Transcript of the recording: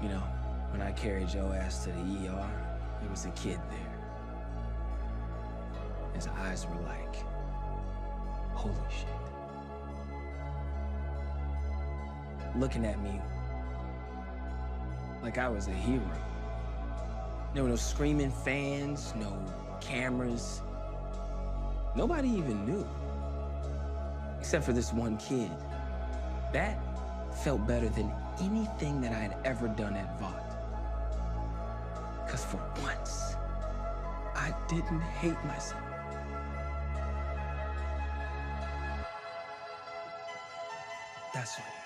You know, when I carried your ass to the ER, there was a kid there. His eyes were like, holy shit. Looking at me like I was a hero. There were no screaming fans, no cameras. Nobody even knew, except for this one kid. That felt better than anything that I had ever done at Vought. Because for once, I didn't hate myself. That's right.